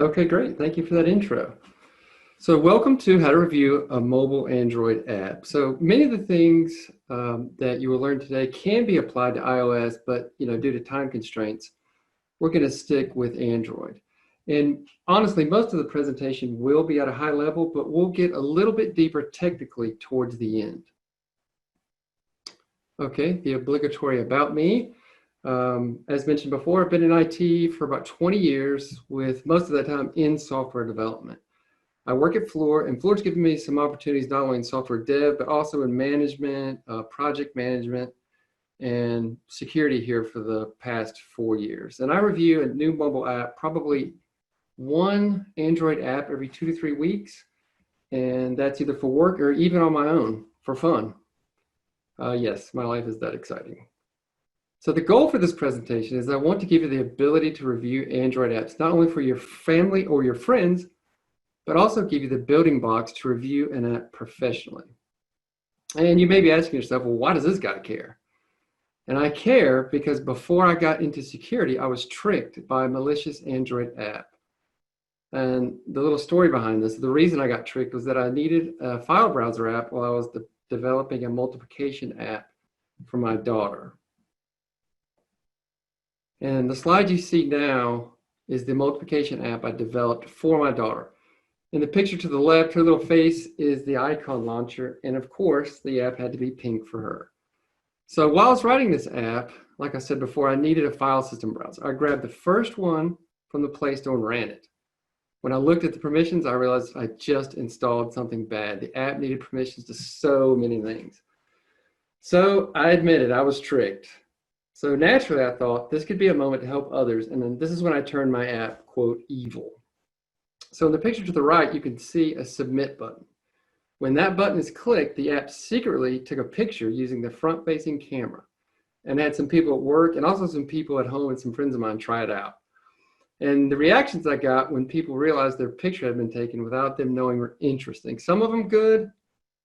Okay, great. Thank you for that intro. So welcome to how to review a mobile Android app. So many of the things that you will learn today can be applied to iOS, but due to time constraints, we're going to stick with Android. And honestly, most of the presentation will be at a high level, but we'll get a little bit deeper technically towards the end. Okay, the obligatory about me. As mentioned before, I've been in IT for about 20 years, with most of that time in software development. I work at Fluor, and Fluor's given me some opportunities not only in software dev, but also in management, project management, and security here for the past 4 years. And I review a new mobile app, probably one Android app every 2 to 3 weeks, and that's either for work or even on my own for fun. Yes, my life is that exciting. So the goal for this presentation is I want to give you the ability to review Android apps, not only for your family or your friends, but also give you the building blocks to review an app professionally. And you may be asking yourself, well, why does this guy care? And I care because before I got into security, I was tricked by a malicious Android app. And the little story behind this, the reason I got tricked was that I needed a file browser app while I was developing a multiplication app for my daughter. And the slide you see now is the multiplication app I developed for my daughter. In the picture to the left, her little face is the icon launcher. And of course, the app had to be pink for her. So while I was writing this app, like I said before, I needed a file system browser. I grabbed the first one from the Play Store and ran it. When I looked at the permissions, I realized I just installed something bad. The app needed permissions to so many things. So I admitted I was tricked. So naturally, I thought this could be a moment to help others. And then this is when I turned my app, quote, evil. So in the picture to the right, you can see a submit button. When that button is clicked, the app secretly took a picture using the front-facing camera and had some people at work and also some people at home and some friends of mine try it out. And the reactions I got when people realized their picture had been taken without them knowing were interesting. Some of them good,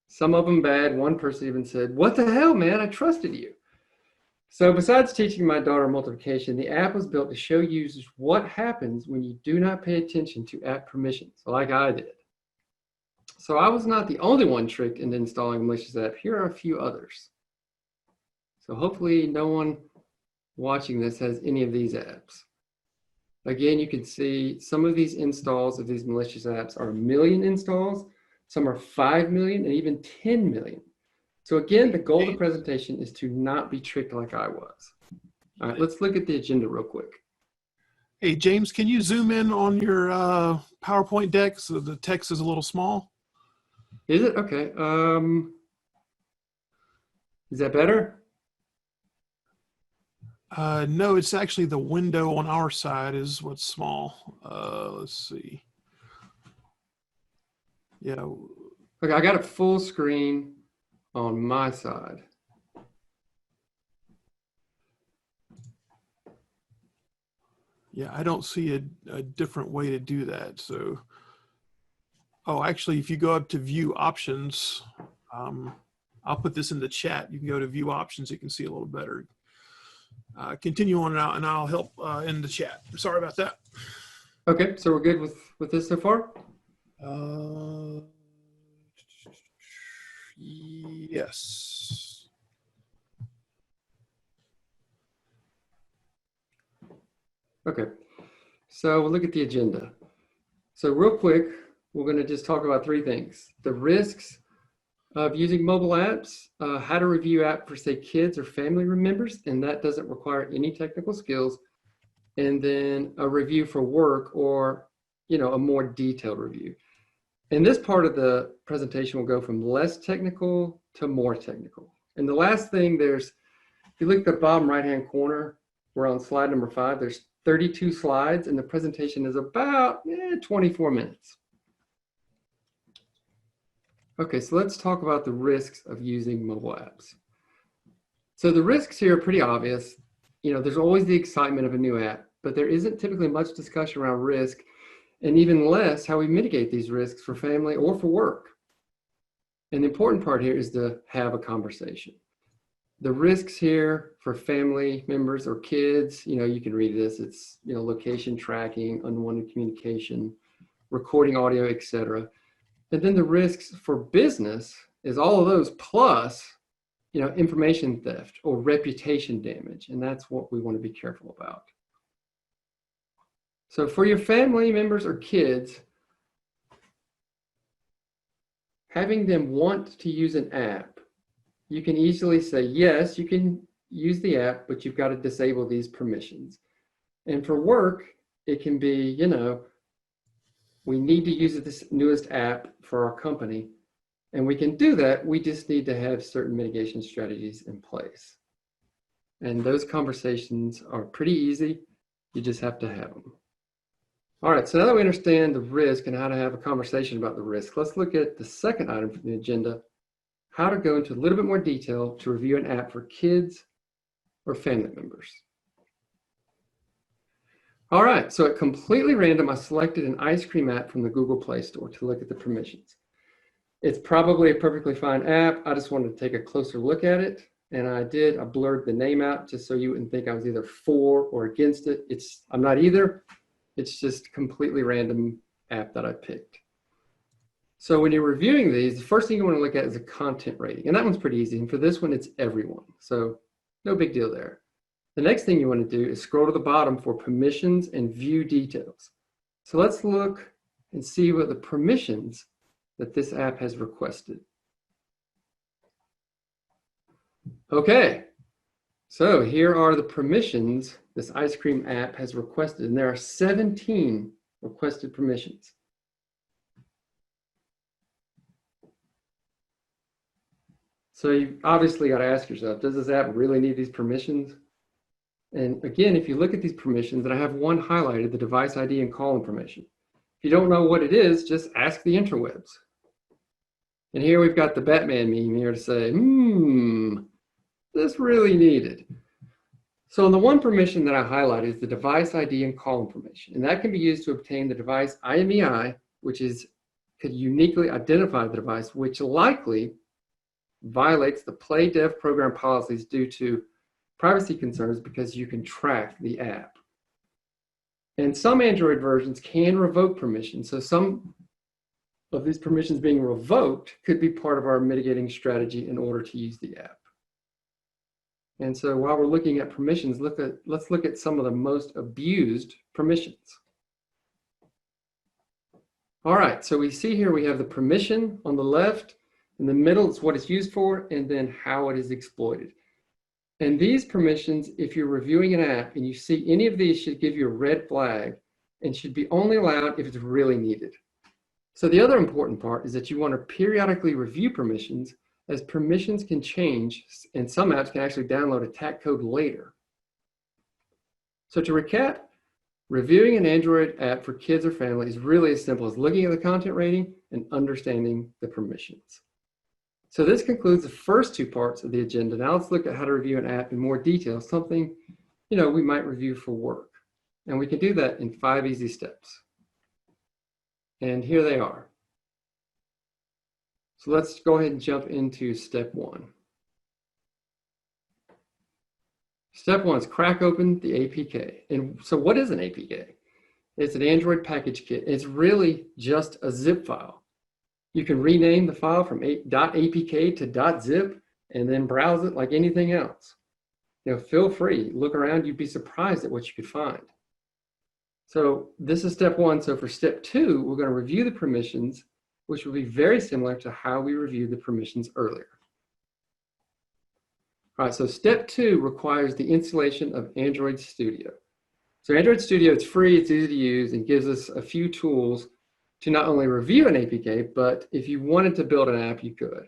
some of them bad. One person even said, "What the hell, man? I trusted you." So besides teaching my daughter multiplication, the app was built to show users what happens when you do not pay attention to app permissions, like I did. So I was not the only one tricked into installing a malicious app. Here are a few others. So hopefully no one watching this has any of these apps. Again, you can see some of these installs of these malicious apps are 1 million installs, some are 5 million, and even 10 million. So again, the goal of the presentation is to not be tricked like I was. All right, let's look at the agenda real quick. Hey, James, can you zoom in on your PowerPoint deck so the text is a little small? Is it? Okay. Is that better? No, it's actually the window on our side is what's small. Let's see. Yeah. Okay, I got it full screen on my side. Yeah, I don't see a different way to do that. So, oh, actually, if you go up to view options, I'll put this in the chat. You can go to view options. You can see a little better. Continue on and I'll help in the chat. Sorry about that. Okay, so we're good with this so far? Yes. Okay, so we'll look at the agenda. So real quick, we're going to just talk about 3 things: the risks of using mobile apps, how to review app for, say, kids or family members, and that doesn't require any technical skills, and then a review for work, or a more detailed review. And this part of the presentation will go from less technical to more technical. And the last thing, if you look at the bottom right-hand corner, we're on slide number 5, there's 32 slides, and the presentation is about 24 minutes. Okay, so let's talk about the risks of using mobile apps. So the risks here are pretty obvious. There's always the excitement of a new app, but there isn't typically much discussion around risk, and even less how we mitigate these risks for family or for work. And the important part here is to have a conversation. The risks here for family members or kids, you can read this. It's, location tracking, unwanted communication, recording audio, etc. And then the risks for business is all of those plus, information theft or reputation damage. And that's what we want to be careful about. So for your family members or kids, having them want to use an app, you can easily say, yes, you can use the app, but you've got to disable these permissions. And for work, it can be, we need to use this newest app for our company. And we can do that. We just need to have certain mitigation strategies in place. And those conversations are pretty easy. You just have to have them. All right, so now that we understand the risk and how to have a conversation about the risk, let's look at the second item from the agenda, how to go into a little bit more detail to review an app for kids or family members. All right, so at completely random, I selected an ice cream app from the Google Play Store to look at the permissions. It's probably a perfectly fine app. I just wanted to take a closer look at it. And I blurred the name out just so you wouldn't think I was either for or against it. I'm not either. It's just completely random app that I picked. So when you're reviewing these, the first thing you want to look at is a content rating. And that one's pretty easy. And for this one, it's everyone. So no big deal there. The next thing you want to do is scroll to the bottom for permissions and view details. So let's look and see what the permissions that this app has requested. Okay, so here are the permissions this ice cream app has requested, and there are 17 requested permissions. So you've obviously got to ask yourself, does this app really need these permissions? And again, if you look at these permissions, and I have one highlighted, the device ID and call information. If you don't know what it is, just ask the interwebs. And here we've got the Batman meme here to say, this really needed. So the one permission that I highlighted is the device ID and call information. And that can be used to obtain the device IMEI, which could uniquely identify the device, which likely violates the Play Dev program policies due to privacy concerns because you can track the app. And some Android versions can revoke permissions. So some of these permissions being revoked could be part of our mitigating strategy in order to use the app. And so while we're looking at permissions, let's look at some of the most abused permissions. All right, so we see here we have the permission on the left. In the middle is what it's used for, and then how it is exploited. And these permissions, if you're reviewing an app and you see any of these, should give you a red flag and should be only allowed if it's really needed. So the other important part is that you want to periodically review permissions, as permissions can change, and some apps can actually download attack code later. So to recap, reviewing an Android app for kids or family is really as simple as looking at the content rating and understanding the permissions. So this concludes the first two parts of the agenda. Now let's look at how to review an app in more detail, something we might review for work. And we can do that in 5 easy steps. And here they are. So let's go ahead and jump into step 1. Step 1 is crack open the APK. And so what is an APK? It's an Android package kit. It's really just a zip file. You can rename the file from .apk to .zip and then browse it like anything else. Feel free, look around, you'd be surprised at what you could find. So this is step 1. So for step 2, we're going to review the permissions, which will be very similar to how we reviewed the permissions earlier. All right, so step 2 requires the installation of Android Studio. So Android Studio, it's free, it's easy to use, and gives us a few tools to not only review an APK, but if you wanted to build an app, you could.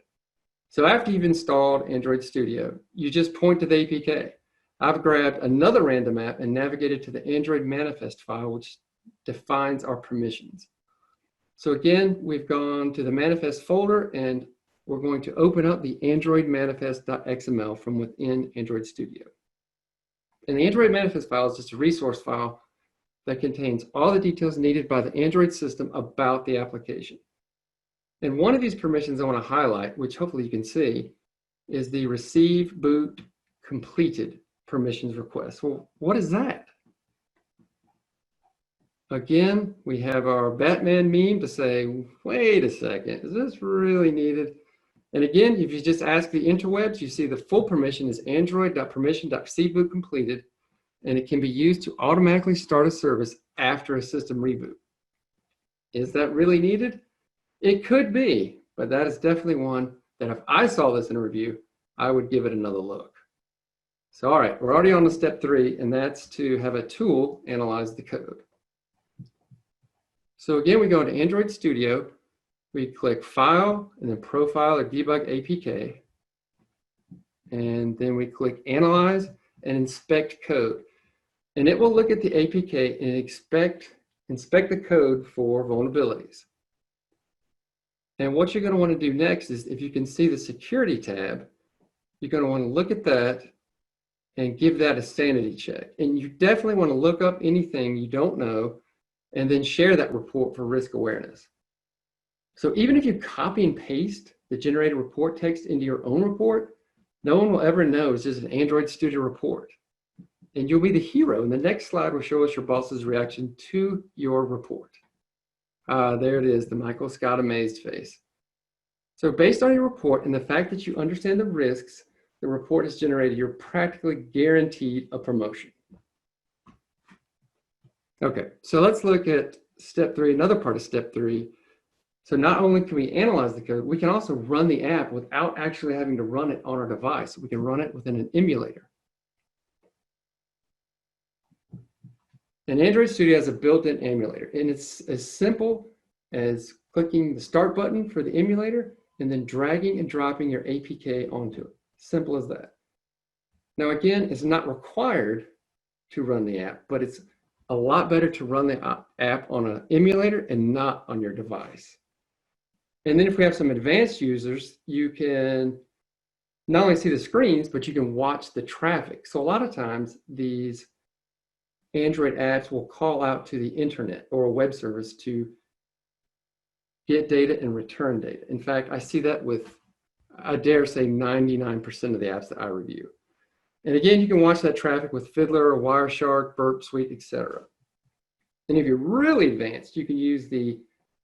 So after you've installed Android Studio, you just point to the APK. I've grabbed another random app and navigated to the Android manifest file, which defines our permissions. So again, we've gone to the manifest folder and we're going to open up the Android manifest.xml from within Android Studio. And the Android manifest file is just a resource file that contains all the details needed by the Android system about the application. And one of these permissions I want to highlight, which hopefully you can see, is the receive boot completed permissions request. Well, what is that? Again, we have our Batman meme to say, wait a second, is this really needed? And again, if you just ask the interwebs, you see the full permission is android.permission.receive-boot completed, and it can be used to automatically start a service after a system reboot. Is that really needed? It could be, but that is definitely one that if I saw this in a review, I would give it another look. So all right, we're already on to step 3, and that's to have a tool analyze the code. So again, we go into Android Studio, we click File, and then Profile or Debug APK. And then we click Analyze and Inspect Code. And it will look at the APK and inspect the code for vulnerabilities. And what you're going to want to do next is, if you can see the Security tab, you're going to want to look at that and give that a sanity check. And you definitely want to look up anything you don't know and then share that report for risk awareness. So even if you copy and paste the generated report text into your own report, no one will ever know it's just an Android Studio report. And you'll be the hero. And the next slide will show us your boss's reaction to your report. There it is, the Michael Scott amazed face. So based on your report and the fact that you understand the risks the report has generated, you're practically guaranteed a promotion. Okay, so let's look at step 3, another part of step 3. So not only can we analyze the code, we can also run the app without actually having to run it on our device. We can run it within an emulator. And Android Studio has a built-in emulator, and it's as simple as clicking the start button for the emulator and then dragging and dropping your APK onto it. Simple as that. Now again, it's not required to run the app, but it's a lot better to run the app on an emulator and not on your device. And then if we have some advanced users, you can not only see the screens, but you can watch the traffic. So a lot of times these Android apps will call out to the internet or a web service to get data and return data. In fact, I see that with, I dare say, 99% of the apps that I review. And again, you can watch that traffic with Fiddler, Wireshark, Burp Suite, etc. And if you're really advanced, you can use the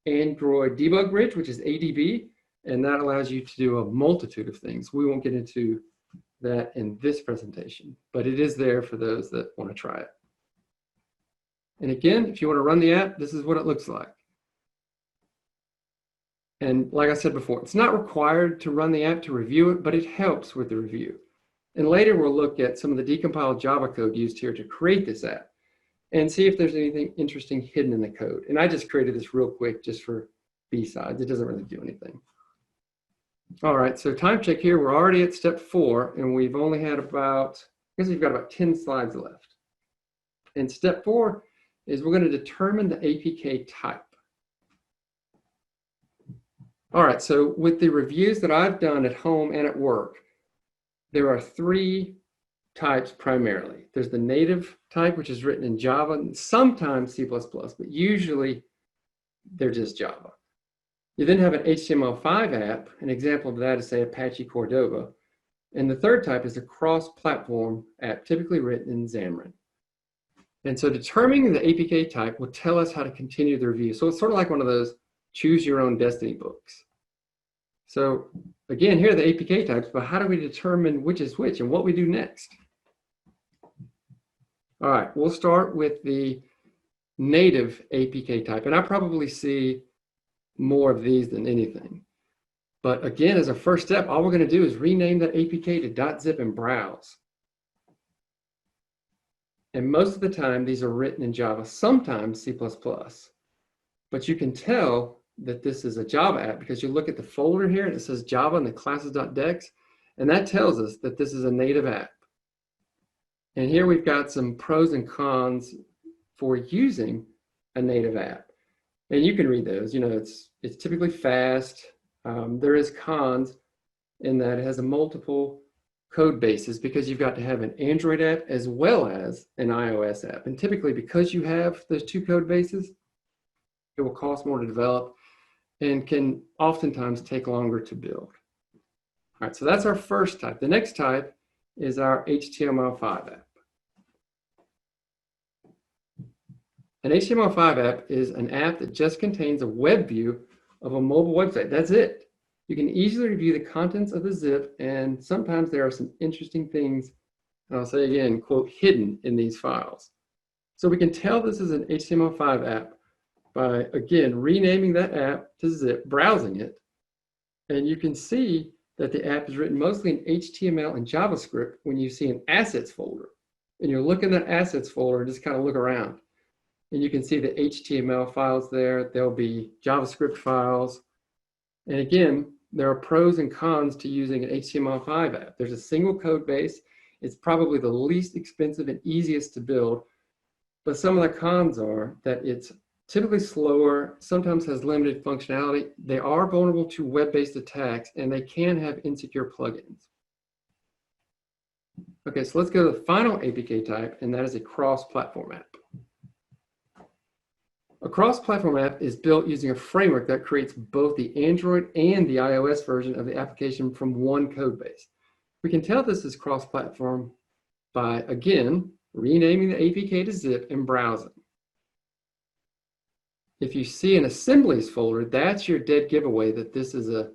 Android Debug Bridge, which is ADB, and that allows you to do a multitude of things. We won't get into that in this presentation, but it is there for those that want to try it. And again, if you want to run the app, this is what it looks like. And like I said before, it's not required to run the app to review it, but it helps with the review. And later we'll look at some of the decompiled Java code used here to create this app and see if there's anything interesting hidden in the code. And I just created this real quick just for BSides. It doesn't really do anything. All right, so time check here. We're already at step 4, and we've only had about, I guess we've got about 10 slides left. And step 4 is we're going to determine the APK type. All right, so with the reviews that I've done at home and at work, there are 3 types primarily. There's the native type, which is written in Java, and sometimes C++, but usually they're just Java. You then have an HTML5 app. An example of that is, say, Apache Cordova. And the third type is a cross-platform app, typically written in Xamarin. And so determining the APK type will tell us how to continue the review. So it's sort of like one of those choose your own destiny books. So again, here are the APK types, but how do we determine which is which and what we do next? All right, we'll start with the native APK type. And I probably see more of these than anything. But again, as a first step, all we're going to do is rename that APK to .zip and browse. And most of the time, these are written in Java, sometimes C++. But you can tell that this is a Java app because you look at the folder here and it says Java and the classes.dex, and that tells us that this is a native app. And here we've got some pros and cons for using a native app. And you can read those. You know, it's typically fast. There is cons in that it has a multiple code bases because you've got to have an Android app as well as an iOS app. And typically because you have those 2 code bases, it will cost more to develop and can oftentimes take longer to build. All right, so that's our first type. The next type is our HTML5 app. An HTML5 app is an app that just contains a web view of a mobile website. That's it. You can easily review the contents of the zip, and sometimes there are some interesting things, and I'll say again, quote, hidden in these files. So we can tell this is an HTML5 app by, again, renaming that app to zip, browsing it, and you can see that the app is written mostly in HTML and JavaScript when you see an assets folder. And you'll look in that assets folder and just kind of look around. And you can see the HTML files there. There'll be JavaScript files. And again, there are pros and cons to using an HTML5 app. There's a single code base. It's probably the least expensive and easiest to build. But some of the cons are that it's typically slower, sometimes has limited functionality. They are vulnerable to web-based attacks, and they can have insecure plugins. Okay, so let's go to the final APK type, and that is a cross-platform app. A cross-platform app is built using a framework that creates both the Android and the iOS version of the application from one code base. We can tell this is cross-platform by, again, renaming the APK to zip and browsing. If you see an assemblies folder, that's your dead giveaway that this is a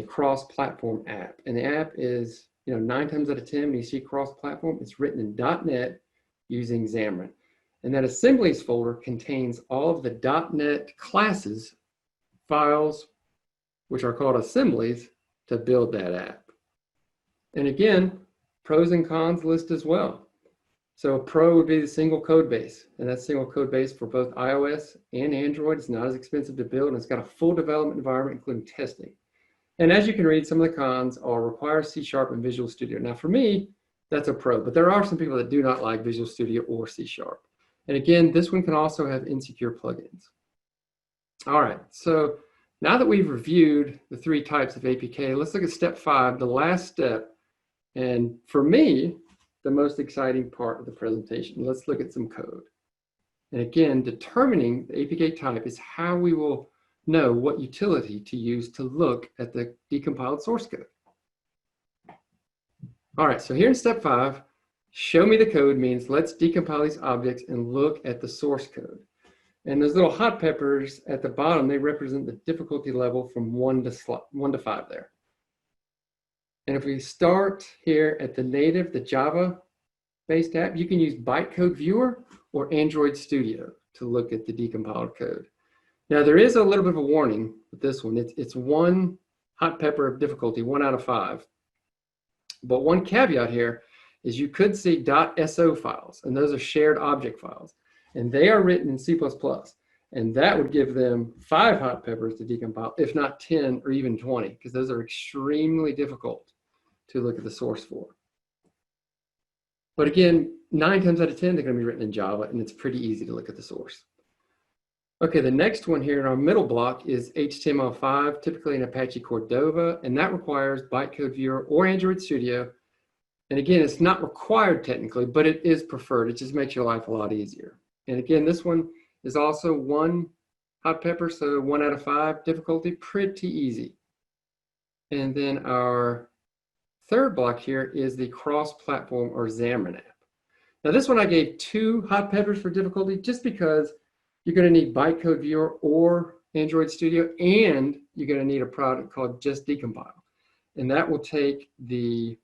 cross-platform app. And the app is, 9 times out of 10, when you see cross-platform, it's written in .NET using Xamarin. And that assemblies folder contains all of the .NET classes files, which are called assemblies, to build that app. And again, pros and cons list as well. So a pro would be the single code base, and that single code base for both iOS and Android is not as expensive to build, and it's got a full development environment, including testing. And as you can read, some of the cons are require C# and Visual Studio. Now for me, that's a pro, but there are some people that do not like Visual Studio or C#. And again, this one can also have insecure plugins. All right, so now that we've reviewed the 3 types of APK, let's look at step 5, the last step. And for me, the most exciting part of the presentation. Let's look at some code. And again, determining the APK type is how we will know what utility to use to look at the decompiled source code. All right, so here in step 5, show me the code means let's decompile these objects and look at the source code. And those little hot peppers at the bottom, they represent the difficulty level from 1 to 5 there. And if we start here at the native, the Java-based app, you can use bytecode viewer or Android Studio to look at the decompiled code. Now there is a little bit of a warning with this one. It's 1 hot pepper of difficulty, 1 out of 5. But one caveat here is you could see .so files, and those are shared object files. And they are written in C++. And that would give them 5 hot peppers to decompile, if not 10 or even 20, because those are extremely difficult to look at the source for. But again, 9 times out of 10, they're going to be written in Java, and it's pretty easy to look at the source. Okay, the next one here in our middle block is HTML5, typically in Apache Cordova, and that requires bytecode viewer or Android Studio. And again, it's not required technically, but it is preferred. It just makes your life a lot easier. And again, this one is also 1 hot pepper, so 1 out of 5 difficulty, pretty easy. And then our third block here is the cross-platform or Xamarin app. Now this one I gave 2 hot peppers for difficulty just because you're going to need bytecode viewer or Android Studio, and you're going to need a product called Just Decompile. And that will take the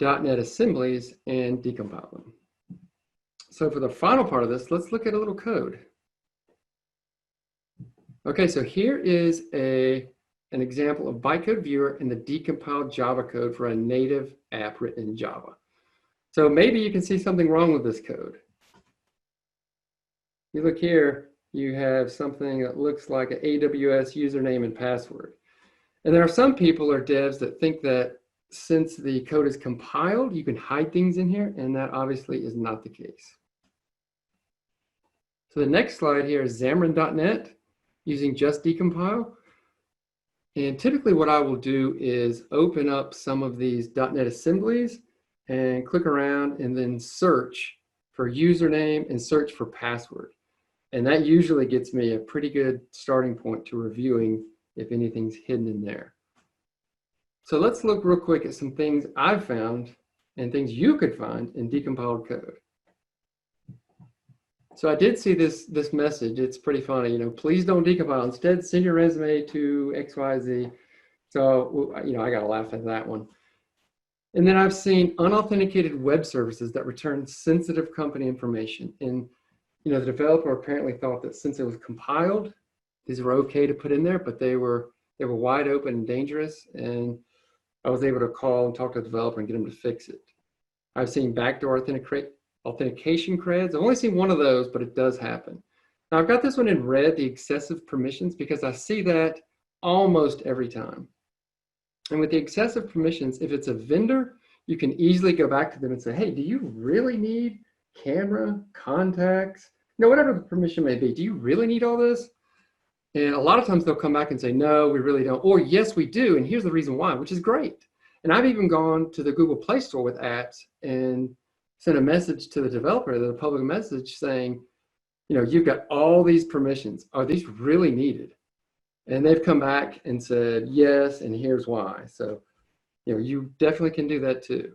.NET assemblies and decompile them. So for the final part of this, let's look at a little code. Okay, so here is an example of bytecode viewer in the decompiled Java code for a native app written in Java. So maybe you can see something wrong with this code. You look here, you have something that looks like an AWS username and password. And there are some people or devs that think that since the code is compiled, you can hide things in here, and that obviously is not the case. So the next slide here is Xamarin.net using Just Decompile. And typically what I will do is open up some of these .NET assemblies and click around and then search for username and search for password. And that usually gets me a pretty good starting point to reviewing if anything's hidden in there. So let's look real quick at some things I've found and things you could find in decompiled code. So I did see this message. It's pretty funny, please don't decompile. Instead, send your resume to XYZ. So, I got to laugh at that one. And then I've seen unauthenticated web services that return sensitive company information. And, the developer apparently thought that since it was compiled, these were okay to put in there, but they were wide open and dangerous. And I was able to call and talk to the developer and get them to fix it. I've seen backdoor authentication creds. I've only seen one of those, but it does happen. Now I've got this one in red, the excessive permissions, because I see that almost every time. And with the excessive permissions, if it's a vendor, you can easily go back to them and say, hey, do you really need camera, contacts, whatever the permission may be? Do you really need all this? And a lot of times they'll come back and say, no, we really don't. Or yes, we do. And here's the reason why, which is great. And I've even gone to the Google Play Store with apps and sent a message to the developer, the public message saying, you've got all these permissions. Are these really needed? And they've come back and said, yes, and here's why. So, you definitely can do that too.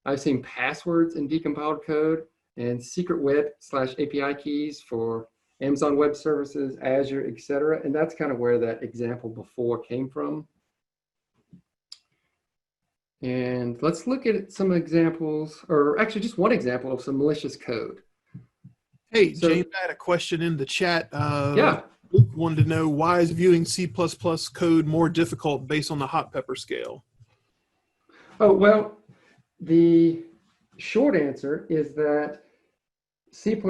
I've seen passwords in decompiled code and secret web/API keys for Amazon Web Services, Azure, etc. And that's kind of where that example before came from. And let's look at some examples, or actually just one example of some malicious code. Hey, James, I had a question in the chat. Yeah. Luke wanted to know, why is viewing C++ code more difficult based on the hot pepper scale? Oh, well, the short answer is that C++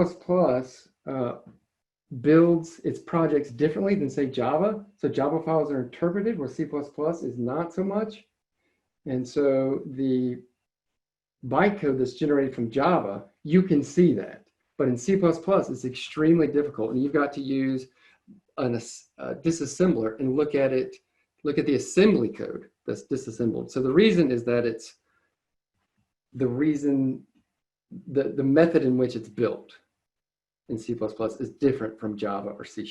builds its projects differently than, say, Java. So Java files are interpreted, where C++ is not so much. And so the bytecode that's generated from Java, you can see that. But in C++, it's extremely difficult. And you've got to use a disassembler and look at the assembly code that's disassembled. So the reason is that the method in which it's built in C++ is different from Java or C#.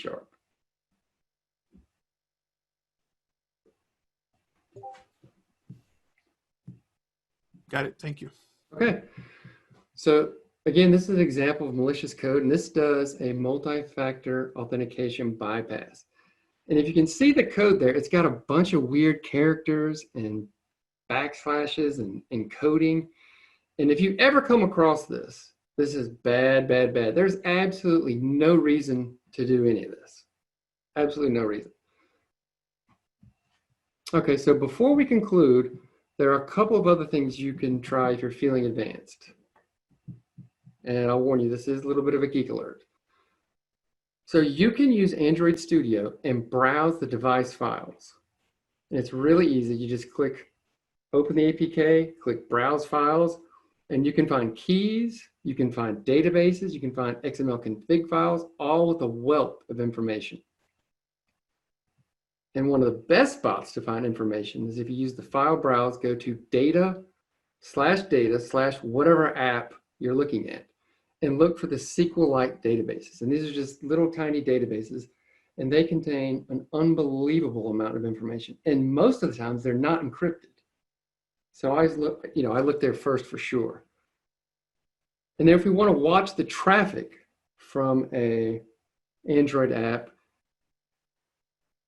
Got it. Thank you. Okay. So again, this is an example of malicious code, and this does a multi-factor authentication bypass. And if you can see the code there, it's got a bunch of weird characters and backslashes and encoding. And if you ever come across this is bad, bad, bad. There's absolutely no reason to do any of this. Absolutely no reason. Okay, so before we conclude, there are a couple of other things you can try if you're feeling advanced. And I'll warn you, this is a little bit of a geek alert. So you can use Android Studio and browse the device files. And it's really easy. You just click open the APK, click browse files, and you can find keys, you can find databases, you can find XML config files, all with a wealth of information. And one of the best spots to find information is if you use the file browse, go to data/whatever app you're looking at, and look for the SQLite databases. And these are just little tiny databases, and they contain an unbelievable amount of information. And most of the times they're not encrypted. So I look there first for sure. And then if we want to watch the traffic from a Android app,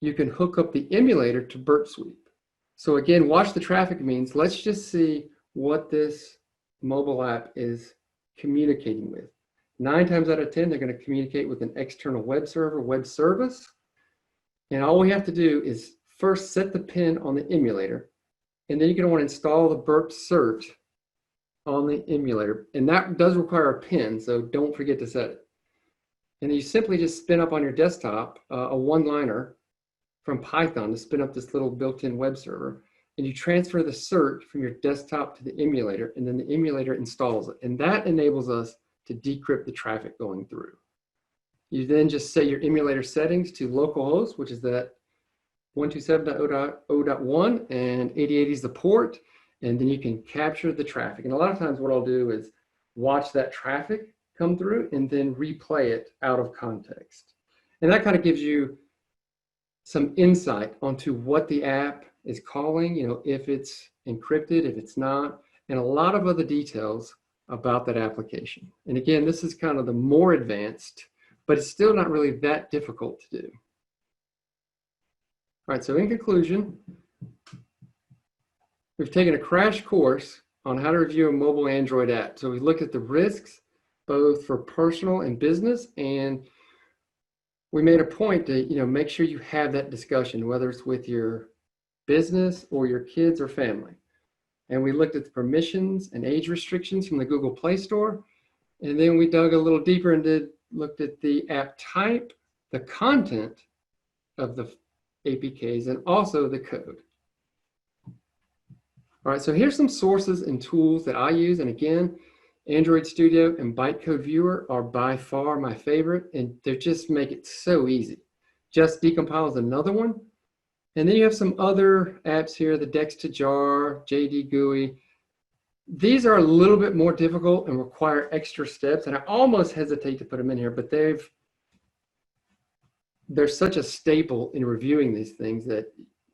you can hook up the emulator to Burp Suite. So again, watch the traffic means let's just see what this mobile app is communicating with. 9 times out of 10, they're going to communicate with an external web server, web service. And all we have to do is first set the pin on the emulator, and then you're going to want to install the Burp cert on the emulator. And that does require a pin, so don't forget to set it. And then you simply just spin up on your desktop a one-liner from Python to spin up this little built-in web server. And you transfer the cert from your desktop to the emulator, and then the emulator installs it. And that enables us to decrypt the traffic going through. You then just set your emulator settings to localhost, which is that 127.0.1, and 8080 is the port, and then you can capture the traffic. And a lot of times what I'll do is watch that traffic come through and then replay it out of context. And that kind of gives you some insight onto what the app is calling, if it's encrypted, if it's not, and a lot of other details about that application. And again, this is kind of the more advanced, but it's still not really that difficult to do. All right, so in conclusion, we've taken a crash course on how to review a mobile Android app. So we looked at the risks, both for personal and business, and we made a point to make sure you have that discussion, whether it's with your business or your kids or family. And we looked at the permissions and age restrictions from the Google Play Store. And then we dug a little deeper and looked at the app type, the content of the APKs, and also the code. All right, so here's some sources and tools that I use. And again, Android Studio and Bytecode Viewer are by far my favorite, and they just make it so easy. Just Decompile is another one. And then you have some other apps here, the Dex2Jar, JDGUI. These are a little bit more difficult and require extra steps, and I almost hesitate to put them in here, but they're such a staple in reviewing these things that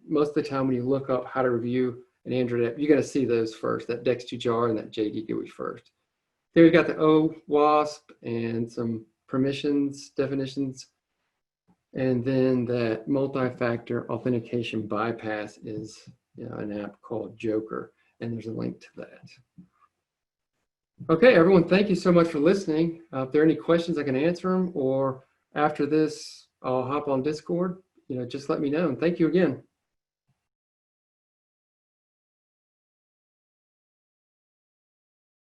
most of the time when you look up how to review an Android app, you're going to see those first, that Dex2Jar and that JDGUI first. There we've got the OWASP and some permissions, definitions, and then that multi-factor authentication bypass is an app called Joker, and there's a link to that. Okay, everyone, thank you so much for listening. If there are any questions, I can answer them, or after this, I'll hop on Discord. Just let me know, and thank you again.